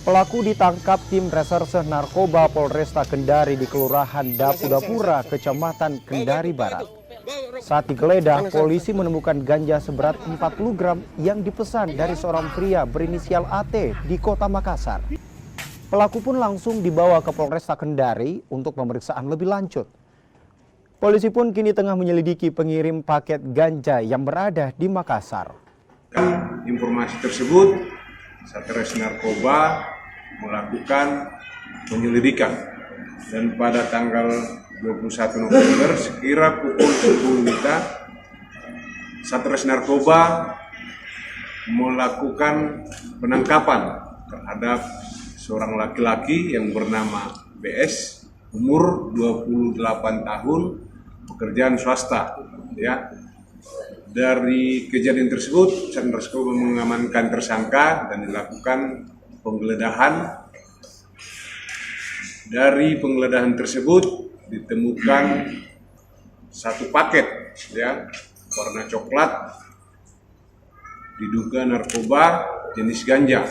Pelaku ditangkap tim reserse narkoba Polresta Kendari di Kelurahan Dapura, Kecamatan Kendari Barat. Saat digeledah, polisi menemukan ganja seberat 40 gram yang dipesan dari seorang pria berinisial AT di Kota Makassar. Pelaku pun langsung dibawa ke Polresta Kendari untuk pemeriksaan lebih lanjut. Polisi pun kini tengah menyelidiki pengirim paket ganja yang berada di Makassar. Informasi tersebut, Satres Narkoba melakukan penyelidikan dan pada tanggal 21 November sekira pukul 10 WITA, Satres Narkoba melakukan penangkapan terhadap seorang laki-laki yang bernama BS, umur 28 tahun, pekerjaan swasta, ya. Dari kejadian tersebut, Satres Narkoba mengamankan tersangka dan dilakukan penggeledahan. Dari penggeledahan tersebut ditemukan satu paket, ya, warna coklat, diduga narkoba jenis ganja